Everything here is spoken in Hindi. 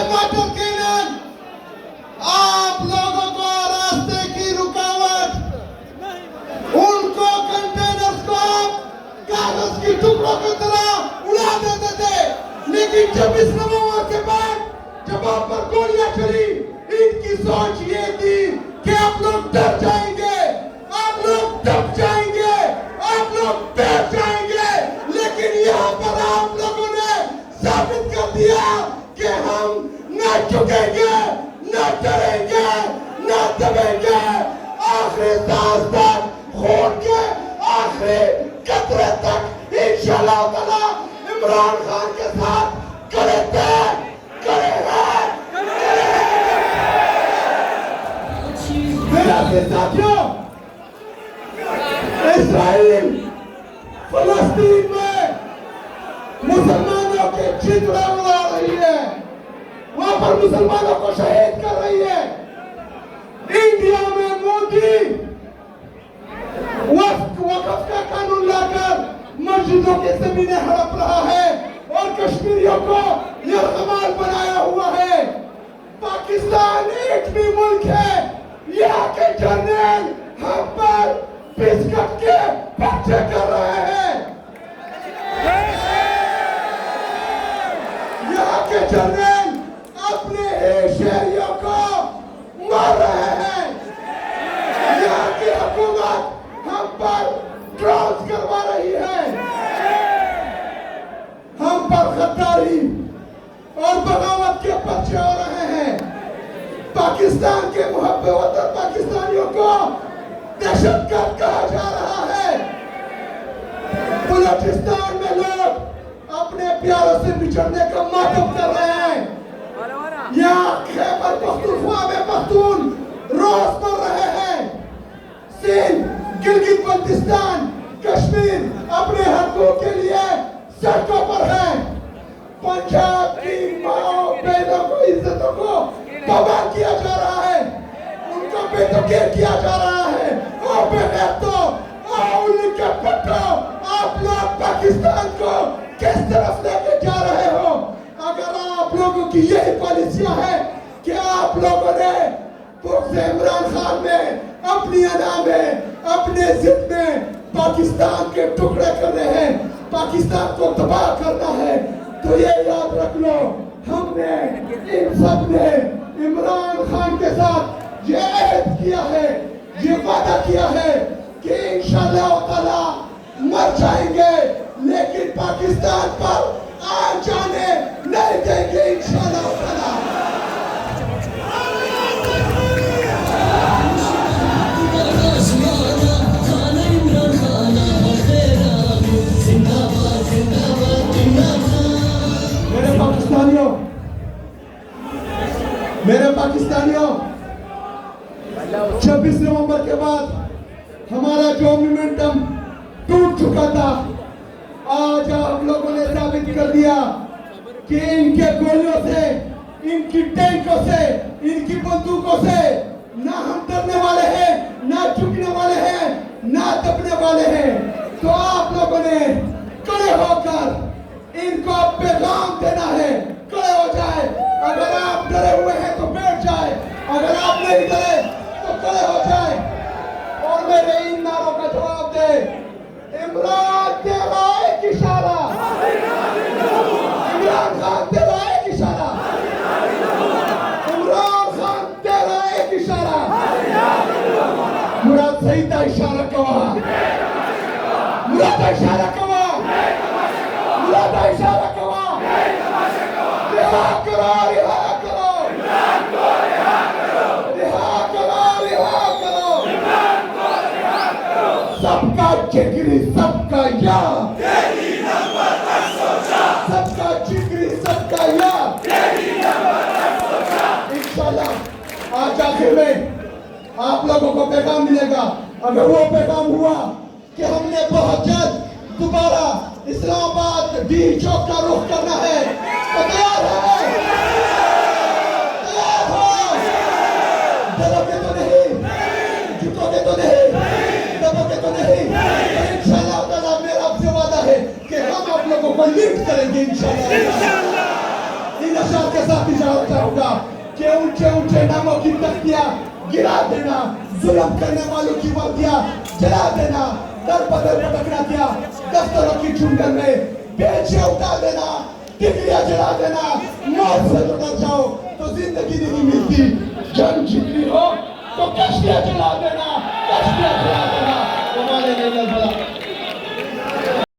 माटर केनन, आप लोगों को रास्ते की रुकावट, उनको कंटेनर्स को आप कागज की टुकड़ों की तरह उड़ा देते थे। लेकिन 26 नवंबर के बाद जब आप पर गोलियां चली, इनकी सोच ये थी कि आप लोग डर जाएंगे, आप लोग दब जाएंगे, आप लोग बैठ जाएंगे। लेकिन यहाँ पर आप लोगों ने साबित कर दिया कि हम न झुकेंगे, न डरेंगे, न दबेंगे। आखिरी सांस तक, खून के आखिरी कतरे तक इंशाअल्लाह ताला इमरान खान के साथ खड़े थे, खड़े हैं, मेरे साथियों, इस्राइल फलस्तीन में मुसलमानों के चितड़े उड़ा रही है, वहां पर मुसलमानों को शहीद कर रही है। इंडिया में मोदी वक्फ का कानून लाकर मस्जिदों की जमीनें हड़प रहा है और कश्मीरियों को यरगमाल बनाया हुआ है। पाकिस्तान एक भी मुल्क है, यहाँ के जर्नल हम पर बिस्किट के पर्चे कर रहे हैं, यहाँ के जर्नल अपने शहरियों को मार रहे हैं, यहाँ की हुकूमत हम पर ड्रॉन्स करवा रही है, हम पर गद्दारी और बगावत के पर्चे हो रहे हैं। पाकिस्तान के मुहब्बे वतन पाकिस्तानियों को दहशतगर्द कहा जा रहा है। बलूचिस्तान में लोग अपने प्यारों से बिछड़ने का मातम कर रहे हैं। यहाँ खैबर पख्तूनख्वा में पख्तून रोज मर रहे हैं। सिंध, गिलगित बल्तिस्तान, कश्मीर अपने हकों के लिए सड़कों पर है। पंजाब की माओ बहनों को, इज्जतों को तबाह किया जा रहा है, उनको बेदखल किया जा रहा है। और बेगैरतो, उनके पट्टो, आप लोग पाकिस्तान को किस तरफ लेके जा रहे हो? अगर आप लोगों की यही पॉलिसियां है कि आप लोगों ने बुग़्ज़ इमरान खान में, अपनी अना में, अपने जिद में पाकिस्तान के टुकड़े करने हैं, पाकिस्तान को तबाह करना है, तो ये याद रख लो, हमने इन सब ने इमरान खान के साथ ये अहद किया है, ये वादा किया है कि इंशाअल्लाह ताला मर जाएंगे, लेकिन पाकिस्तान पर आ जाने नहीं देंगे इंशाअल्लाह ताला। मेरे पाकिस्तानियों, 26 नवंबर के बाद हमारा जो मोमेंटम टूट चुका था, आज हम लोगों ने साबित कर दिया कि इनके गोलियों से, इनकी टैंकों से, इनकी बंदूकों से ना हम डरने वाले हैं, ना झुकने वाले हैं, ना दबने वाले हैं। तो आप लोगों ने खड़े होकर इनको पैगाम देना है, खड़े हो जाए। अगर आप डरे हुए हैं तो बैठ जाए, अगर आप नहीं डरे तो खड़े हो जाए और मेरे इन नारों का जवाब दे। इमरान तेरा एक इशारा, इमरान खान तेरा एक इशारा, इमरान खान तेरा एक इशारा। मुराद सही था इशारा कवा, मुराद इशारा कवा, मुराद इशारा कवा। रिहा करो, रिहा करो, इमरान को रिहा करो, रिहा करो, रिहा करो, इमरान को रिहा करो। सबका जिगरी, सबका यार, यही नंबर 804, सबका जिगरी, सबका यार, यही नंबर 804। इंशाअल्लाह आज आखिर में आप लोगों को पैगाम मिलेगा। अगर वो पैगाम हुआ कि हमने बहुत जल्द दोबारा इस्लामाबाद डी चौक का रुख करना है, तो तैयार है? तैयार हो? डरोगे तो नहीं, झुकोगे तो नहीं, दबोगे तो नहीं। इंशाअल्लाह ताला मेरा आपसे वादा है कि हम आप लोगों को लिफ्ट करेंगे इंशाअल्लाह। भ्रष्टाचार के साथ इजारा चाहूंगा कि ऊंचे ऊंचे नामों की तख्तियां गिरा देना, जुल्म करने वालों की वर्दियां जला देना, दर बदर भटकना किया, दफ्तरों की चुंगल में बेचे उतार देना, डिग्रियां जला देना, मौत से तो डर जाओ तो जिंदगी नहीं मिलती, जंग जीतनी हो तो कश्तियां जला देना, कश्तियां जला